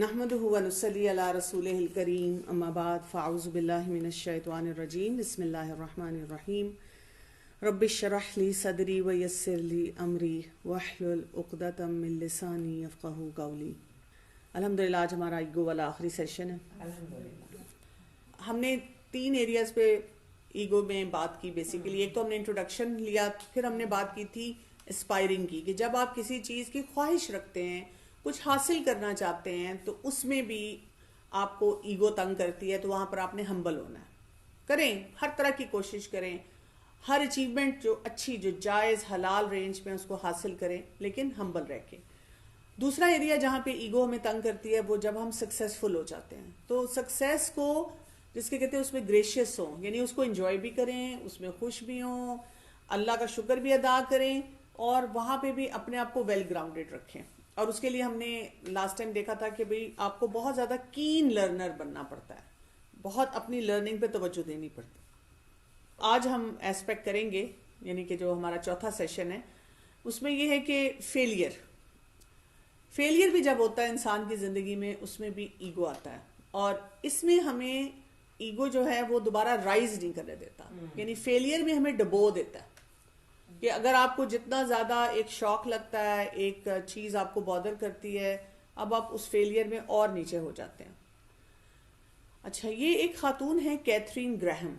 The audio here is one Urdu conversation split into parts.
نحمده ونصلي على رسوله الكريم اما بعد فاعوذ بالله من الشیطان الرجیم بسم اللہ الرحمن الرحیم رب اشرح لي صدری ويسر لي امری واحلل عقدۃ من لسانی یفقهوا قولی۔ الحمدللہ آج ہمارا ایگو والا آخری سیشن ہے۔ ہم نے 3 ایریاز پہ ایگو میں بات کی بیسیکلی۔ ایک تو ہم نے انٹروڈکشن لیا، پھر ہم نے بات کی تھی اسپائرنگ کی، کہ جب آپ کسی چیز کی خواہش رکھتے ہیں، کچھ حاصل کرنا چاہتے ہیں، تو اس میں بھی آپ کو ایگو تنگ کرتی ہے، تو وہاں پر آپ نے ہمبل ہونا ہے۔ کریں، ہر طرح کی کوشش کریں، ہر اچیومنٹ جو اچھی، جو جائز حلال رینج میں اس کو حاصل کریں، لیکن ہمبل رہ کے۔ دوسرا ایریا جہاں پہ ایگو ہمیں تنگ کرتی ہے وہ جب ہم سکسیسفل ہو جاتے ہیں، تو سکسیس کو جس کے کہتے ہیں اس میں گریشیس ہوں، یعنی اس کو انجوائے بھی کریں، اس میں خوش بھی ہوں، اللہ کا شکر بھی ادا کریں، اور وہاں پہ بھی اپنے آپ کو ویل گراؤنڈڈ رکھیں۔ اور اس کے لیے ہم نے لاسٹ ٹائم دیکھا تھا کہ بھئی آپ کو بہت زیادہ کین لرنر بننا پڑتا ہے، بہت اپنی لرننگ پہ توجہ دینی پڑتی ہے۔ آج ہم ایسپیکٹ کریں گے، یعنی کہ جو ہمارا چوتھا سیشن ہے اس میں یہ ہے کہ فیلئر بھی جب ہوتا ہے انسان کی زندگی میں، اس میں بھی ایگو آتا ہے، اور اس میں ہمیں ایگو جو ہے وہ دوبارہ رائز نہیں کرنے دیتا، یعنی فیلئر میں ہمیں ڈبو دیتا ہے کہ اگر آپ کو جتنا زیادہ ایک شوق لگتا ہے، ایک چیز آپ کو بادر کرتی ہے، اب آپ اس فیلئر میں اور نیچے ہو جاتے ہیں۔ اچھا، یہ ایک خاتون ہے کیتھرین گراہم۔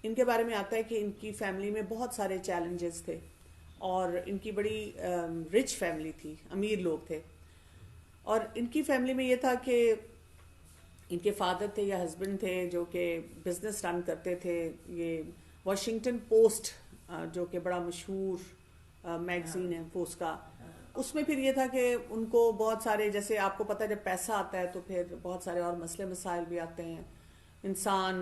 ان کے بارے میں آتا ہے کہ ان کی فیملی میں بہت سارے چیلنجز تھے، اور ان کی بڑی رچ فیملی تھی، امیر لوگ تھے، اور ان کی فیملی میں یہ تھا کہ ان کے فادر تھے یا ہسبینڈ تھے جو کہ بزنس رن کرتے تھے، یہ واشنگٹن پوسٹ جو کہ بڑا مشہور میگزین ہے پوسٹ کا، اس میں پھر یہ تھا کہ ان کو بہت سارے، جیسے آپ کو پتہ ہے جب پیسہ آتا ہے تو پھر بہت سارے اور مسئلے مسائل بھی آتے ہیں، انسان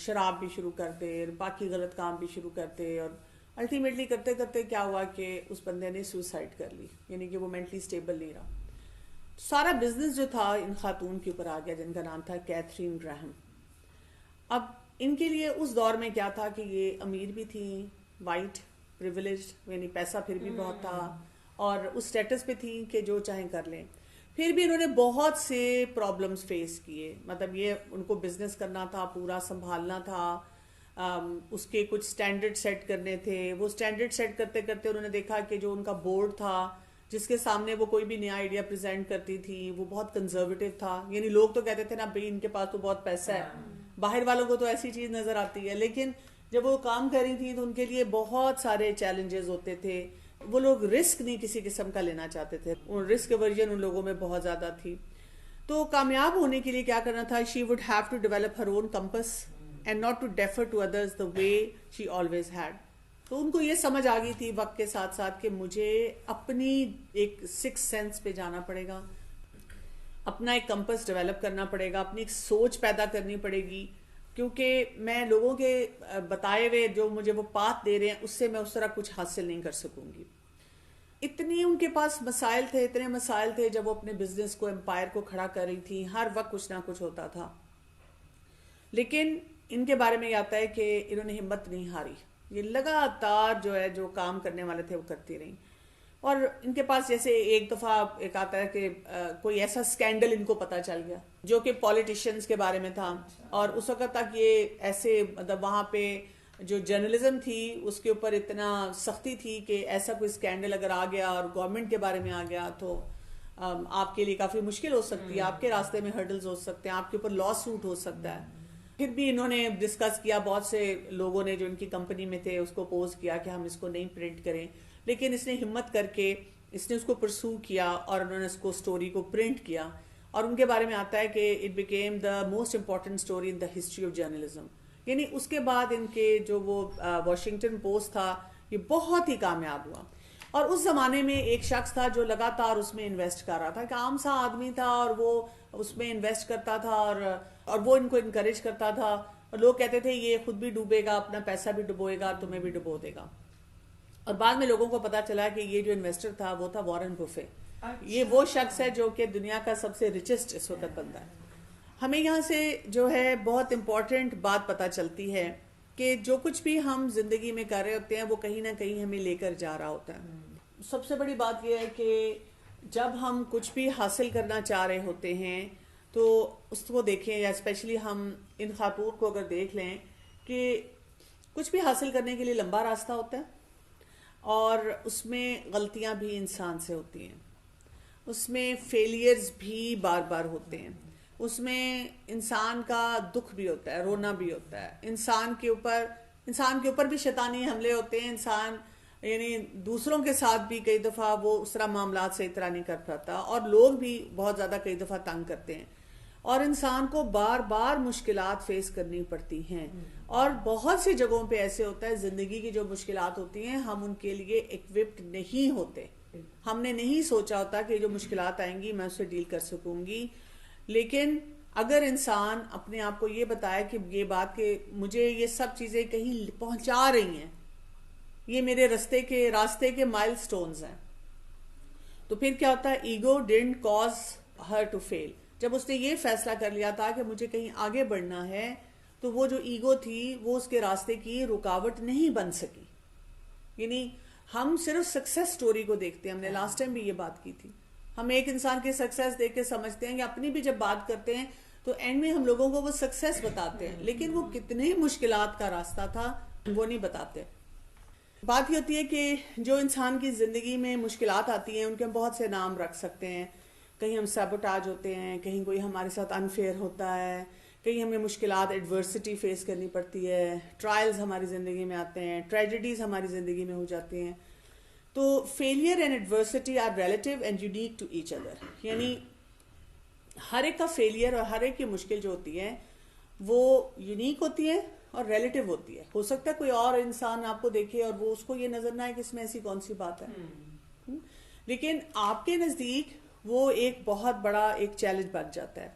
شراب بھی شروع کر دے، باقی غلط کام بھی شروع کر دے، اور الٹیمیٹلی کرتے کرتے کیا ہوا کہ اس بندے نے سوسائڈ کر لی، یعنی کہ وہ مینٹلی سٹیبل نہیں رہا۔ سارا بزنس جو تھا ان خاتون کے اوپر آ گیا، جن کا نام تھا کیتھرین گراہم۔ اب ان کے لیے اس دور میں کیا تھا کہ یہ امیر بھی تھیں، وائٹ پریویلیجڈ، یعنی پیسہ پھر بھی بہت تھا، اور اس سٹیٹس پہ تھیں کہ جو چاہیں کر لیں۔ پھر بھی انہوں نے بہت سے پرابلمز فیس کیے، مطلب یہ ان کو بزنس کرنا تھا، پورا سنبھالنا تھا، اس کے کچھ سٹینڈرڈ سیٹ کرنے تھے۔ وہ سٹینڈرڈ سیٹ کرتے کرتے انہوں نے دیکھا کہ جو ان کا بورڈ تھا، جس کے سامنے وہ کوئی بھی نیا آئیڈیا پریزنٹ کرتی تھی، وہ بہت کنزرویٹو تھا، یعنی لوگ تو کہتے تھے نا بھئی ان کے پاس تو بہت پیسہ ہے، باہر والوں کو تو ایسی چیز نظر آتی ہے، لیکن جب وہ کام کر رہی تھی تو ان کے لیے بہت سارے چیلنجز ہوتے تھے۔ وہ لوگ رسک نہیں کسی قسم کا لینا چاہتے تھے، رسک ورژن ان لوگوں میں بہت زیادہ تھی۔ تو کامیاب ہونے کے لیے کیا کرنا تھا، she would have to develop her own compass and not to defer to others the way she always had. تو ان کو یہ سمجھ آ گئی تھی وقت کے ساتھ ساتھ کہ مجھے اپنی ایک سکس سینس پہ جانا پڑے گا، اپنا ایک کمپس ڈیولپ کرنا پڑے گا، اپنی ایک سوچ پیدا کرنی پڑے گی، کیونکہ میں لوگوں کے بتائے ہوئے جو مجھے وہ پاتھ دے رہے ہیں اس سے میں اس طرح کچھ حاصل نہیں کر سکوں گی۔ اتنی ان کے پاس مسائل تھے، اتنے مسائل تھے، جب وہ اپنے بزنس کو، امپائر کو کھڑا کر رہی تھی، ہر وقت کچھ نہ کچھ ہوتا تھا، لیکن ان کے بارے میں یہ آتا ہے کہ انہوں نے ہمت نہیں ہاری، یہ لگاتار جو ہے جو کام کرنے والے تھے وہ کرتی رہیں۔ اور ان کے پاس جیسے ایک دفعہ ایک آتا ہے کہ کوئی ایسا سکینڈل ان کو پتہ چل گیا جو کہ پولیٹیشینز کے بارے میں تھا، اور اس وقت تک یہ ایسے مطلب وہاں پہ جو جرنلزم تھی اس کے اوپر اتنا سختی تھی کہ ایسا کوئی سکینڈل اگر آ گیا اور گورنمنٹ کے بارے میں آ گیا تو آپ کے لیے کافی مشکل ہو سکتی ہے، آپ کے راستے میں ہرڈلز ہو سکتے ہیں، آپ کے اوپر لا سوٹ ہو سکتا ہے۔ پھر بھی انہوں نے ڈسکس کیا، بہت سے لوگوں نے جو ان کی کمپنی میں تھے اس کو اپوز کیا کہ ہم اس کو نہیں پرنٹ کریں، لیکن اس نے ہمت کر کے اس نے اس کو پرسو کیا، اور انہوں نے اس کو سٹوری کو پرنٹ کیا، اور ان کے بارے میں آتا ہے کہ it became the most important story in the history of journalism, یعنی اس کے بعد ان کے جو وہ واشنگٹن پوسٹ تھا یہ بہت ہی کامیاب ہوا۔ اور اس زمانے میں ایک شخص تھا جو لگاتار اس میں انویسٹ کر رہا تھا، کہ عام سا آدمی تھا اور وہ اس میں انویسٹ کرتا تھا، اور وہ ان کو انکریج کرتا تھا، اور لوگ کہتے تھے یہ خود بھی ڈوبے گا، اپنا پیسہ بھی ڈبوئے گا، تمہیں بھی ڈبو دے گا۔ اور بعد میں لوگوں کو پتا چلا کہ یہ جو انویسٹر تھا وہ تھا وارن بفے، یہ وہ شخص ہے جو کہ دنیا کا سب سے ریچسٹ اس وقت بندہ ہے۔ ہمیں یہاں سے جو ہے بہت امپورٹنٹ بات پتا چلتی ہے کہ جو کچھ بھی ہم زندگی میں کر رہے ہوتے ہیں وہ کہیں نہ کہیں ہمیں لے کر جا رہا ہوتا ہے۔ سب سے بڑی بات یہ ہے کہ جب ہم کچھ بھی حاصل کرنا چاہ رہے ہوتے ہیں تو اس کو دیکھیں، یا اسپیشلی ہم ان خاتون کو اگر دیکھ لیں کہ کچھ بھی حاصل کرنے کے لیے لمبا راستہ ہوتا ہے، اور اس میں غلطیاں بھی انسان سے ہوتی ہیں، اس میں فیلئرز بھی بار بار ہوتے ہیں، اس میں انسان کا دکھ بھی ہوتا ہے، رونا بھی ہوتا ہے، انسان کے اوپر بھی شیطانی حملے ہوتے ہیں، انسان یعنی دوسروں کے ساتھ بھی کئی دفعہ وہ اس طرح معاملات صحیح طرح نہیں کر پاتا، اور لوگ بھی بہت زیادہ کئی دفعہ تنگ کرتے ہیں، اور انسان کو بار بار مشکلات فیس کرنی پڑتی ہیں، اور بہت سی جگہوں پہ ایسے ہوتا ہے زندگی کی جو مشکلات ہوتی ہیں ہم ان کے لیے ایکوپڈ نہیں ہوتے، ہم نے نہیں سوچا ہوتا کہ جو مشکلات آئیں گی میں اس سے ڈیل کر سکوں گی. لیکن اگر انسان اپنے آپ کو یہ بتائے کہ یہ بات کہ مجھے یہ سب چیزیں کہیں پہنچا رہی ہیں، یہ میرے راستے کے مائل سٹونز ہیں، تو پھر کیا ہوتا ہے؟ Ego dent cause her to feel. جب اس نے یہ فیصلہ کر لیا تھا کہ مجھے کہیں آگے بڑھنا ہے، تو وہ جو ایگو تھی وہ اس کے راستے کی رکاوٹ نہیں بن سکی. یعنی ہم صرف سکسیس سٹوری کو دیکھتے ہیں، ہم نے لاسٹ ٹائم بھی یہ بات کی تھی، ہم ایک انسان کی سکسیس دیکھ کے سمجھتے ہیں کہ اپنی بھی جب بات کرتے ہیں تو اینڈ میں ہم لوگوں کو وہ سکسیس بتاتے ہیں، لیکن وہ کتنے مشکلات کا راستہ تھا وہ نہیں بتاتے. بات یہ ہوتی ہے کہ جو انسان کی زندگی میں مشکلات آتی ہیں ان کے ہم بہت سے نام رکھ سکتے ہیں. کہیں ہم سیبوٹاج ہوتے ہیں، کہیں کوئی ہمارے ساتھ انفیئر ہوتا ہے، کہیں ہمیں مشکلات ایڈورسٹی فیس کرنی پڑتی ہے، ٹرائلز ہماری زندگی میں آتے ہیں، ٹریجڈیز ہماری زندگی میں ہو جاتی ہیں. تو failure and adversity are relative and unique to each other. یعنی ہر ایک کا فیلئر اور ہر ایک کی مشکل جو ہوتی ہے وہ یونیک ہوتی ہے اور ریلیٹیو ہوتی ہے. ہو سکتا ہے کوئی اور انسان آپ کو دیکھے اور وہ اس کو یہ نظر نہ آئے کہ اس میں ایسی کون سی بات ہے، لیکن آپ کے نزدیک وہ ایک بہت بڑا ایک چیلنج بن جاتا ہے.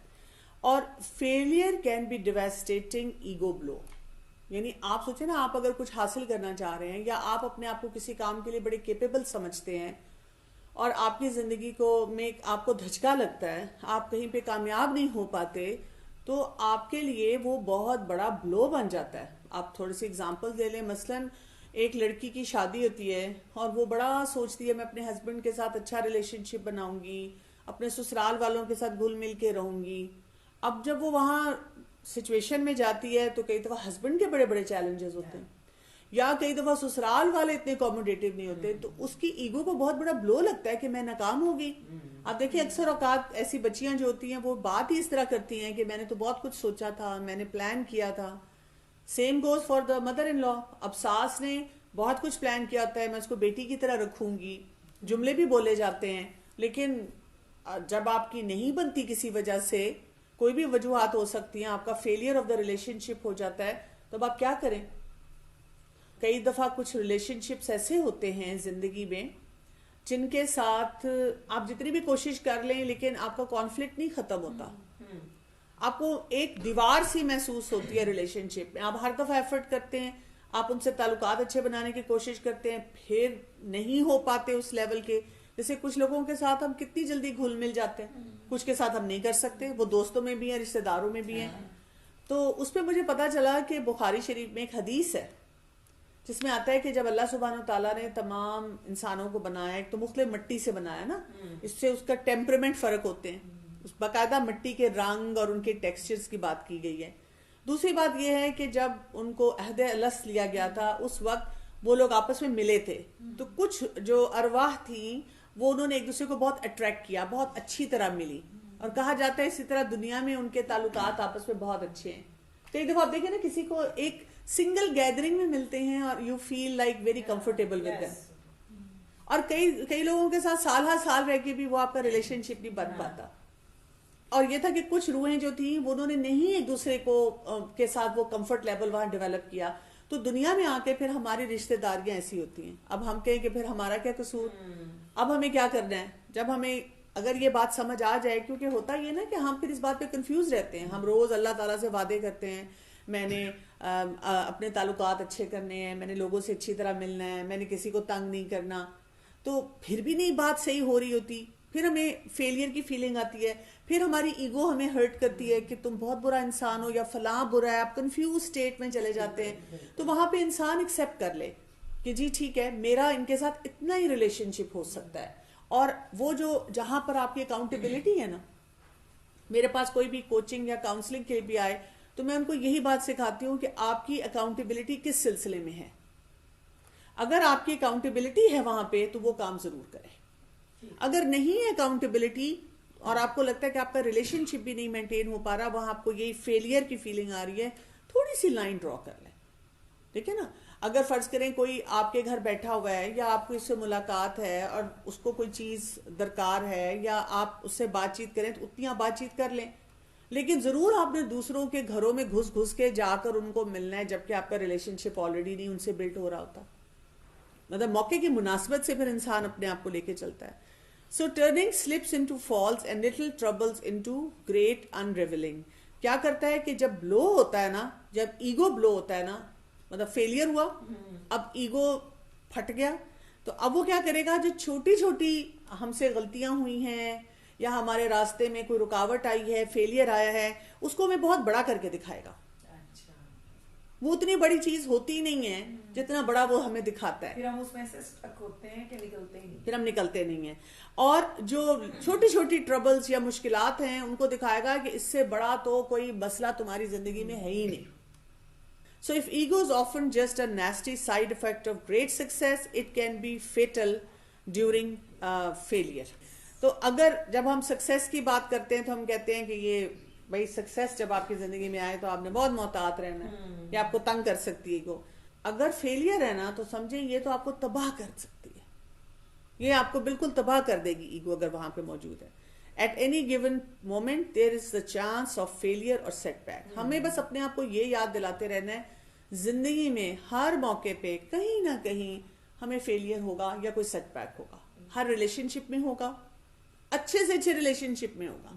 اور failure can be devastating ego blow. یعنی آپ سوچیں نا، آپ اگر کچھ حاصل کرنا چاہ رہے ہیں یا آپ اپنے آپ کو کسی کام کے لیے بڑے کیپیبل سمجھتے ہیں، اور آپ کی زندگی میں آپ کو دھچکا لگتا ہے، آپ کہیں پہ کامیاب نہیں ہو پاتے، تو آپ کے لیے وہ بہت بڑا بلو بن جاتا ہے. آپ تھوڑی سی اگزامپل دے لیں. مثلاً ایک لڑکی کی شادی ہوتی ہے اور وہ بڑا سوچتی ہے میں اپنے ہسبینڈ کے ساتھ اچھا ریلیشن شپ بناؤں گی، اپنے سسرال والوں کے ساتھ گھل مل کے رہوں گی. اب جب وہ وہاں سچویشن میں جاتی ہے تو کئی دفعہ ہسبینڈ کے بڑے بڑے چیلنجز ہوتے ہیں، یا کئی دفعہ سسرال والے اتنے کوموڈیٹیو نہیں ہوتے، تو اس کی ایگو کو بہت بڑا بلو لگتا ہے کہ میں ناکام ہوگی. آپ دیکھیں اکثر اوقات ایسی بچیاں جو ہوتی ہیں وہ بات ہی اس طرح کرتی ہیں کہ میں نے تو بہت کچھ سوچا تھا، میں نے پلان کیا تھا. Same goes for the mother in law. اب ساس نے بہت کچھ پلان کیا ہوتا ہے، میں اس کو بیٹی کی طرح رکھوں گی، جملے بھی بولے جاتے ہیں، لیکن جب آپ کی نہیں بنتی کسی وجہ سے، کوئی بھی وجوہات ہو سکتی ہیں، آپ کا فیلئر آف دا ریلیشن شپ ہو جاتا ہے، تو اب آپ کیا کریں؟ کئی دفعہ کچھ ریلیشن شپس ایسے ہوتے ہیں زندگی میں جن کے ساتھ آپ جتنی بھی کوشش کر لیں لیکن آپ کا کانفلکٹ نہیں ختم ہوتا. آپ کو ایک دیوار سی محسوس ہوتی ہے ریلیشن شپ میں. آپ ہر دفعہ ایفرٹ کرتے ہیں، آپ ان سے تعلقات اچھے بنانے کی کوشش کرتے ہیں، پھر نہیں ہو پاتے اس لیول کے. جیسے کچھ لوگوں کے ساتھ ہم کتنی جلدی گھل مل جاتے ہیں، کچھ کے ساتھ ہم نہیں کر سکتے، وہ دوستوں میں بھی ہیں، رشتہ داروں میں بھی ہیں. تو اس پہ مجھے پتا چلا کہ بخاری شریف میں ایک حدیث ہے جس میں آتا ہے کہ جب اللہ سبحانہ وتعالیٰ نے تمام انسانوں کو بنایا، ایک تو مختلف مٹی سے بنایا نا، اس سے اس کا ٹیمپرمنٹ فرق ہوتے ہیں، اس باقاعدہ مٹی کے رنگ اور ان کے ٹیکسچرز کی بات کی گئی ہے. دوسری بات یہ ہے کہ جب ان کو عہد الست لیا گیا تھا اس وقت وہ لوگ آپس میں ملے تھے، تو کچھ جو ارواح تھیں وہ انہوں نے ایک دوسرے کو بہت اٹریکٹ کیا، بہت اچھی طرح ملی، اور کہا جاتا ہے اسی طرح دنیا میں ان کے تعلقات آپس میں بہت اچھے ہیں. کئی دفعہ آپ دیکھیں نا کسی کو ایک سنگل گیدرنگ میں ملتے ہیں اور you feel like very comfortable with them, اور کئی لوگوں کے ساتھ سال ہر سال رہ کے بھی وہ آپ کا ریلیشن شپ نہیں بن پاتا. اور یہ تھا کہ کچھ روحیں جو تھیں وہ انہوں نے نہیں ایک دوسرے کو کے ساتھ وہ کمفرٹ لیول وہاں ڈیولپ کیا. تو دنیا میں آ کے پھر ہماری رشتہ داریاں ایسی ہوتی ہیں. اب ہم کہیں کہ پھر ہمارا کیا قصور، اب ہمیں کیا کرنا ہے. جب ہمیں اگر یہ بات سمجھ آ جائے، کیونکہ ہوتا یہ نا کہ ہم پھر اس بات پہ کنفیوز رہتے ہیں. ہم روز اللہ تعالیٰ سے وعدے کرتے ہیں میں نے اپنے تعلقات اچھے کرنے ہیں، میں نے لوگوں سے اچھی طرح ملنا ہے، میں نے کسی کو تنگ نہیں کرنا، تو پھر بھی نہیں بات صحیح ہو رہی ہوتی. پھر ہمیں فیلئر کی فیلنگ آتی ہے، پھر ہماری ایگو ہمیں ہرٹ کرتی ہے کہ تم بہت برا انسان ہو یا فلاں برا ہے. آپ کنفیوز سٹیٹ میں چلے جاتے ہیں. تو وہاں پہ انسان ایکسیپٹ کر لے کہ جی ٹھیک ہے، میرا ان کے ساتھ اتنا ہی ریلیشن شپ ہو سکتا ہے، اور وہ جو جہاں پر آپ کی اکاؤنٹیبلٹی ہے نا، میرے پاس کوئی بھی کوچنگ یا کاؤنسلنگ کے بھی آئے تو میں ان کو یہی بات سکھاتی ہوں کہ آپ کی اکاؤنٹیبلٹی کس سلسلے میں ہے. اگر آپ کی اکاؤنٹیبلٹی ہے وہاں پہ تو وہ کام ضرور کریں. اگر نہیں ہے اکاؤنٹیبلٹی اور آپ کو لگتا ہے کہ آپ کا ریلیشن شپ بھی نہیں مینٹین ہو پا رہا، وہاں آپ کو یہی فیلئر کی فیلنگ آ رہی ہے، تھوڑی سی لائن ڈرا کر لیں. ٹھیک ہے نا. اگر فرض کریں کوئی آپ کے گھر بیٹھا ہوا ہے یا آپ کو اس سے ملاقات ہے اور اس کو کوئی چیز درکار ہے یا آپ اس سے بات چیت کریں تو اتنی آپ بات چیت کر لیں، لیکن ضرور آپ نے دوسروں کے گھروں میں گھس گھس کے جا کر ان کو ملنا ہے جبکہ آپ کا ریلیشن شپ آلریڈی نہیں ان سے بلڈ ہو رہا ہوتا. مطلب موقع کی مناسبت سے پھر انسان اپنے آپ کو لے کے چلتا ہے. So turning slips into falls and little troubles into great unravelling. کیا کرتا ہے کہ جب بلو ہوتا ہے نا، جب ایگو بلو ہوتا ہے نا، مطلب فیلئر ہوا، اب ایگو پھٹ گیا، تو اب وہ کیا کرے گا، جو چھوٹی چھوٹی ہم سے غلطیاں ہوئی ہیں یا ہمارے راستے میں کوئی رکاوٹ آئی ہے، فیلئر آیا ہے، اس کو ہمیں بہت بڑا کر کے دکھائے گا. وہ اتنی بڑی چیز ہوتی نہیں ہے جتنا بڑا وہ ہمیں دکھاتا ہے. پھر ہم اس میں سے اسٹک ہوتے ہیں کہ نکلتے ہی نہیں. پھر ہم نکلتے نہیں ہیں. اور جو چھوٹی چھوٹی ٹربلز یا مشکلات ہیں ان کو دکھائے گا کہ اس سے بڑا تو کوئی مسئلہ تمہاری زندگی میں ہے ہی نہیں. So if ego is often just a nasty side effect of great success, it can be fatal during failure. تو اگر جب ہم سکسیس کی بات کرتے ہیں تو ہم کہتے ہیں کہ یہ بھائی سکسیس جب آپ کی زندگی میں آئے تو آپ نے بہت محتاط رہنا ہے، یہ آپ کو تنگ کر سکتی ہے ایگو. اگر فیلئر ہے نا تو سمجھیں یہ تو آپ کو تباہ کر سکتی ہے، یہ آپ کو بالکل تباہ کر دے گی ایگو اگر وہاں پہ موجود ہے. At any given moment there is the chance of failure اور سیٹ بیک. ہمیں بس اپنے آپ کو یہ یاد دلاتے رہنا ہے زندگی میں ہر موقع پہ کہیں نہ کہیں ہمیں فیلئر ہوگا یا کوئی سیٹ بیک ہوگا. ہر ریلیشن شپ میں ہوگا، اچھے سے اچھے ریلیشن شپ میں ہوگا.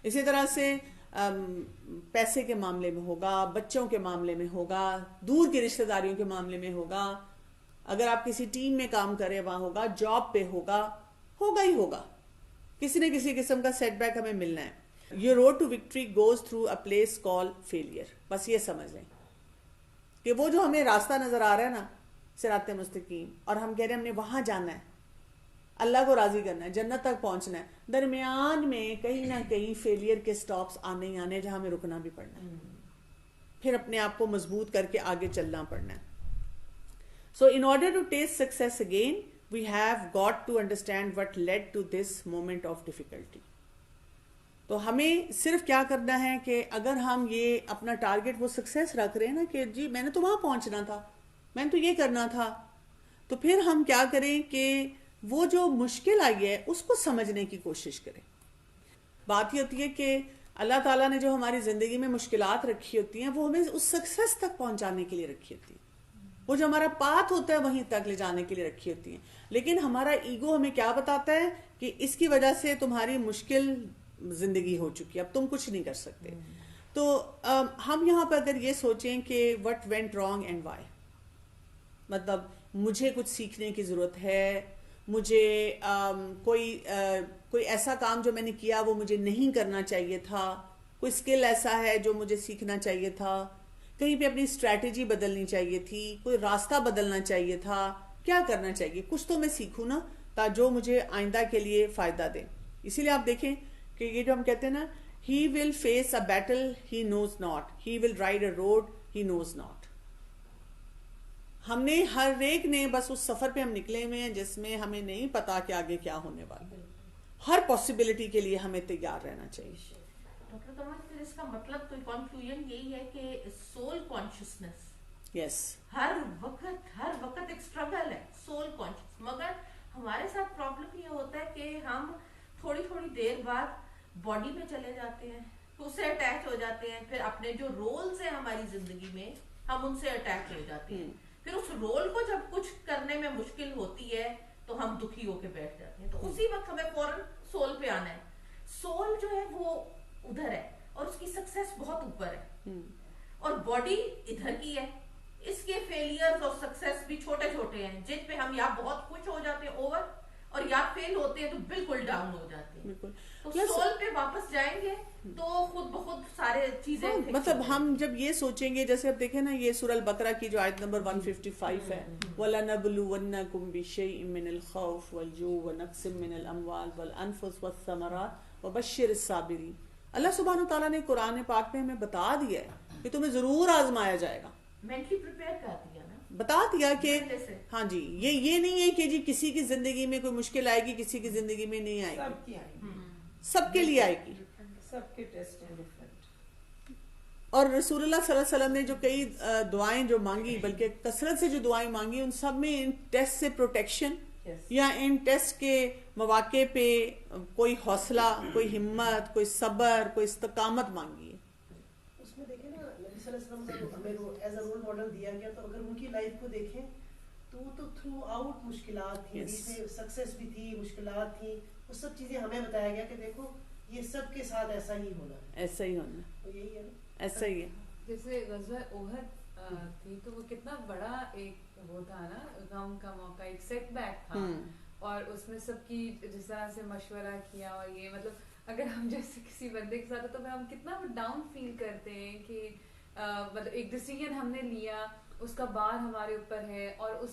اسی طرح سے پیسے کے معاملے میں ہوگا، بچوں کے معاملے میں ہوگا، دور کی رشتہ داریوں کے معاملے میں ہوگا، اگر آپ کسی ٹیم میں کام کریں وہاں ہوگا، جاب پہ ہوگا ہی ہوگا. کسی نہ کسی قسم کا سیٹ بیک ہمیں ملنا ہے. Your road to victory goes through a place called failure. بس یہ سمجھ لیں کہ وہ جو ہمیں راستہ نظر آ رہا ہے نا صراط مستقیم، اور ہم کہہ رہے ہیں ہم نے وہاں جانا ہے، اللہ کو راضی کرنا ہے، جنت تک پہنچنا ہے، درمیان میں کہیں نہ کہیں فیلئر کے سٹاپس آنے ہی آنے جہاں ہمیں رکنا بھی پڑنا ہے، پھر اپنے آپ کو مضبوط کر کے آگے چلنا پڑنا ہے. So in order to taste success again, we have got to understand what led to this moment of difficulty. تو ہمیں صرف کیا کرنا ہے کہ اگر ہم یہ اپنا ٹارگٹ وہ سکسیس رکھ رہے ہیں نا کہ جی میں نے تو وہاں پہنچنا تھا، میں نے تو یہ کرنا تھا، تو پھر ہم کیا کریں کہ وہ جو مشکل آئی ہے اس کو سمجھنے کی کوشش کریں. بات یہ ہوتی ہے کہ اللہ تعالیٰ نے جو ہماری زندگی میں مشکلات رکھی ہوتی ہیں وہ ہمیں اس سکسیس تک پہنچانے کے لیے رکھی ہوتی ہیں. وہ جو ہمارا پاتھ ہوتا ہے وہیں تک لے جانے کے لیے رکھی ہوتی ہیں. لیکن ہمارا ایگو ہمیں کیا بتاتا ہے کہ اس کی وجہ سے تمہاری مشکل زندگی ہو چکی ہے، اب تم کچھ نہیں کر سکتے. تو ہم یہاں پہ اگر یہ سوچیں کہ what went wrong and why, مطلب مجھے کچھ سیکھنے کی ضرورت ہے، مجھے کوئی ایسا کام جو میں نے کیا وہ مجھے نہیں کرنا چاہیے تھا، کوئی اسکل ایسا ہے جو مجھے سیکھنا چاہیے تھا، کہیں پہ اپنی اسٹریٹجی بدلنی چاہیے تھی، کوئی راستہ بدلنا چاہیے تھا، کیا کرنا چاہیے، کچھ تو میں سیکھوں نا تاکہ جو مجھے آئندہ کے لیے فائدہ دے. اسی لیے آپ دیکھیں کہ یہ جو ہم کہتے ہیں نا he will face a battle he knows not, he will ride a road he knows not. ہم نے ہر ایک نے بس اس سفر پہ ہم نکلے ہوئے ہیں جس میں ہمیں نہیں پتا کہ آگے کیا ہونے والا ہے. ہر پاسبلٹی کے لیے ہمیں تیار رہنا چاہیے. ڈاکٹر کمل پھر اس کا مطلب کوئی کنکلوژن یہی ہے کہ سول کانشیسنس یس ہر وقت ایک اسٹرگل ہے سول کانشیس. مگر ہمارے ساتھ پرابلم یہ ہوتا ہے کہ ہم تھوڑی دیر بعد باڈی میں چلے جاتے ہیں، اس سے اٹیچ ہو جاتے ہیں، پھر اپنے جو رولز ہیں ہماری زندگی میں ہم ان سے اٹیچ ہو جاتے ہیں. پھر اس رول کو جب کچھ کرنے میں مشکل ہوتی ہے تو ہم دکھی ہو کے بیٹھ جاتے ہیں. تو اسی وقت ہمیں فوراً سول پہ آنا ہے. سول جو ہے وہ ادھر ہے اور اس کی سکسیس بہت اوپر ہے، اور باڈی ادھر کی ہے. اس کے فیلئرز اور سکسیس بھی چھوٹے چھوٹے ہیں جن پہ ہم یا بہت خوش ہو جاتے ہیں اوور، اور یا فیل ہوتے ہیں تو بالکل ڈاؤن ہو جاتے ہیں. تو سول پہ واپس جائیں گے تو خود بخود سارے چیزیں مطلب ہم جب یہ سوچیں گے، جیسے اب دیکھیں نا یہ سورہ البقرہ کی جو آیت نمبر 155 ہے، وَلَنَبْلُوَنَّكُمْ بِشَيْءٍ مِّنَ الْخَوْفِ وَالْجُوعِ وَنَقْصٍ مِّنَ الْأَمْوَالِ وَالْأَنفُسِ وَالثَّمَرَاتِ وَبَشِّرِ الصَّابِرِينَ۔ اللہ سبحانہ وتعالیٰ نے قرآن پاک میں ہمیں بتا دیا ہے کہ تمہیں ضرور آزمایا جائے گا، مینٹلی پریپیئر کر دیا نا، بتا دیا کہ ہاں جی یہ نہیں ہے کہ جی کسی کی زندگی میں کوئی مشکل آئے گی، کسی کی زندگی میں نہیں آئے سب گی، کی آئے گی، سب کے لیے آئے گی۔ سب کے ٹیسٹ ہیں ڈفرینٹ۔ اور رسول اللہ صلی اللہ علیہ وسلم نے جو کئی دعائیں جو مانگی، بلکہ کثرت سے جو دعائیں مانگی، ان سب میں ان ٹیسٹ سے پروٹیکشن یا ان ٹیسٹ کے مواقع پہ کوئی حوصلہ، کوئی ہمت، کوئی صبر، کوئی استقامت مانگی ہے۔ اس میں دیکھیں نا نبی صلی اللہ علیہ وسلم کا ہمیں ایز اے رول ماڈل دیا گیا، تو اگر ان کی لائف کو دیکھیں تو وہ تو تھرو آؤٹ مشکلات تھیں، اس میں سکسیس بھی تھی، مشکلات تھیں، وہ سب چیزیں ہمیں بتایا گیا کہ دیکھو یہ سب کے ساتھ ایسا ہی ہونا ہے، ایسا ہی ہونا تو یہی ہے نا، ایسا ہی ہے۔ جیسے غزوہ احد تھی تو وہ کتنا بڑا ایک وہ تھا نا، غم کا موقع، ایک سیٹ بیک تھا، اور اس میں سب کی جس طرح سے مشورہ کیا، اور یہ مطلب اگر ہم جیسے کسی بندے کے ساتھ تو ہم کتنا ڈاؤن فیل کرتے ہیں کہ مطلب ایک ڈیسیجن ہم نے لیا، اس کا بار ہمارے اوپر ہے، اور اس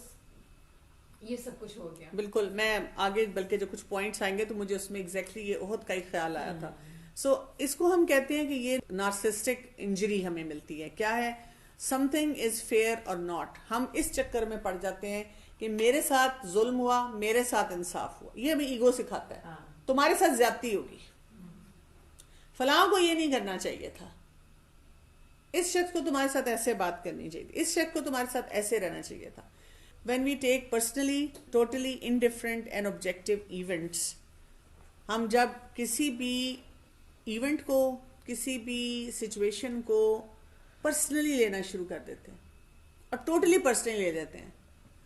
یہ سب کچھ ہو گیا۔ بالکل، میں آگے بلکہ جو کچھ پوائنٹس آئیں گے تو مجھے اس میں ایگزیکٹلی یہ احد کا ہی خیال آیا تھا۔ سو اس کو ہم کہتے ہیں کہ یہ نارسسٹک انجری ہمیں ملتی ہے۔ کیا ہے؟ سم تھنگ از فیئر اور ناٹ۔ ہم اس چکر میں پڑ جاتے ہیں کہ میرے ساتھ ظلم ہوا، میرے ساتھ انصاف ہوا۔ یہ ہمیں ایگو سکھاتا ہے، تمہارے ساتھ زیادتی ہوگی، فلاں کو یہ نہیں کرنا چاہیے تھا، اس شخص کو تمہارے ساتھ ایسے بات کرنی چاہیے تھی، اس شخص کو تمہارے ساتھ ایسے رہنا چاہیے تھا۔ When we take personally, totally indifferent and objective events، ہم جب کسی بھی ایونٹ کو، کسی بھی سچویشن کو پرسنلی لینا شروع کر دیتے ہیں اور ٹوٹلی پرسنلی لے لیتے ہیں۔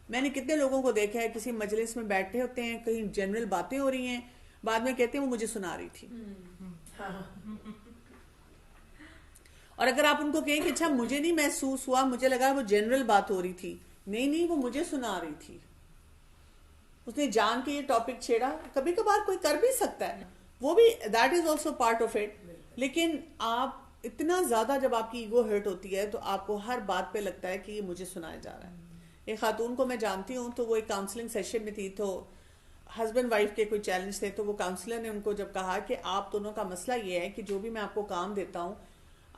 میں نے کتنے لوگوں کو دیکھا ہے کسی مجلس میں بیٹھے ہوتے ہیں، کہیں جنرل باتیں ہو رہی ہیں، بعد میں کہتے ہیں وہ مجھے سنا رہی تھی، اور اگر آپ ان کو کہیں کہ اچھا مجھے نہیں محسوس ہوا، مجھے لگا وہ جنرل بات ہو رہی تھی، نہیں وہ مجھے سنا رہی تھی، اس نے جان کے یہ ٹاپک چھیڑا۔ کبھی کبھار کوئی کر بھی سکتا ہے، وہ بھی that is also part of it, لیکن آپ اتنا زیادہ جب آپ کی ایگو ہرٹ ہوتی ہے تو آپ کو ہر بات پہ لگتا ہے کہ یہ مجھے سنایا جا رہا ہے۔ ایک خاتون کو میں جانتی ہوں، تو وہ ایک کاؤنسلنگ سیشن میں تھی، تو ہسبینڈ وائف کے کوئی چیلنج تھے، تو وہ کاؤنسلر نے ان کو جب کہا کہ آپ دونوں کا مسئلہ یہ ہے کہ جو بھی میں آپ کو کام دیتا ہوں،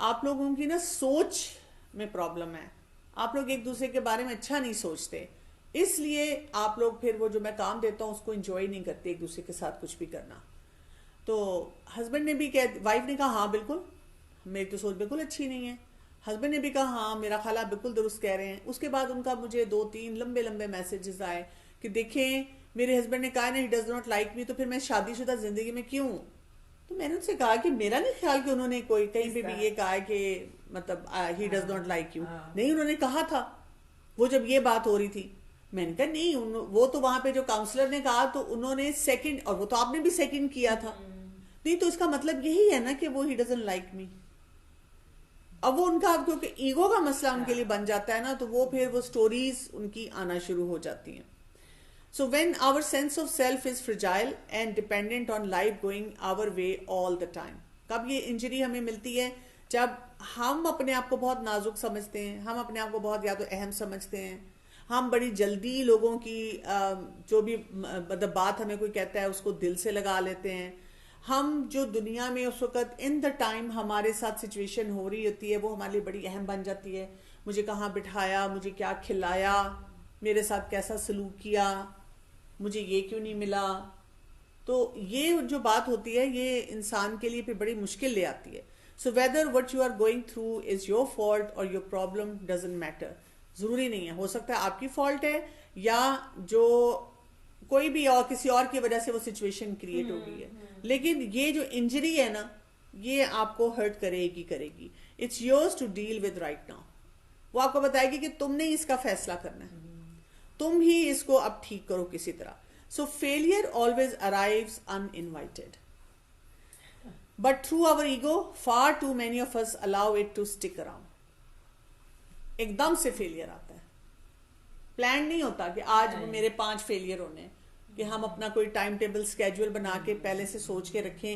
آپ لوگوں کی نا سوچ میں پرابلم ہے، آپ لوگ ایک دوسرے کے بارے میں اچھا نہیں سوچتے، اس لیے آپ لوگ پھر وہ جو میں کام دیتا ہوں اس کو انجوائے نہیں کرتے ایک دوسرے کے ساتھ کچھ بھی کرنا۔ تو ہسبینڈ نے بھی وائف نے کہا ہاں بالکل، میری تو سوچ بالکل اچھی نہیں ہے۔ ہسبینڈ نے بھی کہا ہاں میرا خیال آپ بالکل درست کہہ رہے ہیں۔ اس کے بعد ان کا مجھے 2-3 لمبے میسیجز آئے کہ دیکھیں میرے ہسبینڈ نے کہا نا he does not like me, تو پھر میں شادی شدہ زندگی میں کیوں ہوں؟ تو میں نے ان سے کہا کہ میرا نہیں خیال کہ انہوں نے کوئی کہیں پہ بھی یہ کہا ہے کہ مطلب he does not like you, نہیں انہوں نے کہا تھا وہ جب یہ بات ہو رہی تھی، میں نے کہا نہیں، وہ تو وہاں پہ جو کاؤنسلر نے کہا تو انہوں نے سیکنڈ، اور وہ تو آپ نے بھی سیکنڈ کیا تھا، نہیں تو اس کا مطلب یہی ہے نا کہ وہ ہی ڈزنٹ لائک می۔ اب وہ ان کا کیونکہ ایگو کا مسئلہ ان کے لیے بن جاتا ہے نا، تو وہ پھر وہ سٹوریز ان کی آنا شروع ہو جاتی ہیں۔ So when our sense of self is fragile and dependent on life going our way all the time، کب یہ انجری ہمیں ملتی ہے؟ جب ہم اپنے آپ کو بہت نازک سمجھتے ہیں، ہم اپنے آپ کو بہت یا تو اہم سمجھتے ہیں، ہم بڑی جلدی لوگوں کی جو بھی مطلب بات ہمیں کوئی کہتا ہے اس کو دل سے لگا لیتے ہیں، ہم جو دنیا میں اس وقت ان دا ٹائم ہمارے ساتھ سچویشن ہو رہی ہوتی ہے وہ ہمارے لیے بڑی اہم بن جاتی ہے، مجھے کہاں بٹھایا، مجھے کیا کھلایا، میرے ساتھ کیسا سلوک کیا، مجھے یہ کیوں نہیں ملا۔ تو یہ جو بات ہوتی ہے یہ انسان کے لیے پھر بڑی مشکل لے آتی ہے۔ So whether what you are going through is your fault اور یور پرابلم ڈزنٹ میٹر، ضروری نہیں ہے، ہو سکتا ہے آپ کی فالٹ ہے یا جو کوئی بھی اور کسی اور کی وجہ سے وہ سچویشن کریٹ ہو گئی ہے، لیکن یہ جو انجری ہے نا یہ آپ کو ہرٹ کرے گی۔ It's yours to deal with right now, وہ آپ کو بتائے گی کہ تم نے اس کا فیصلہ کرنا ہے، تم ہی اس کو اب ٹھیک کرو کسی طرح۔ So failure always arrives uninvited but through our ego far too many of us allow it to stick around۔ ایک دم سے فیلئر آتا ہے، پلان نہیں ہوتا کہ آج میرے 5 فیلئر ہونے، کہ ہم اپنا کوئی ٹائم ٹیبل اسکیجول بنا کے پہلے سے سوچ کے رکھیں۔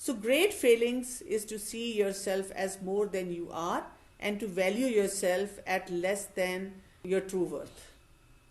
So great failings is to see yourself as more than you are and to value yourself at less than your true worth.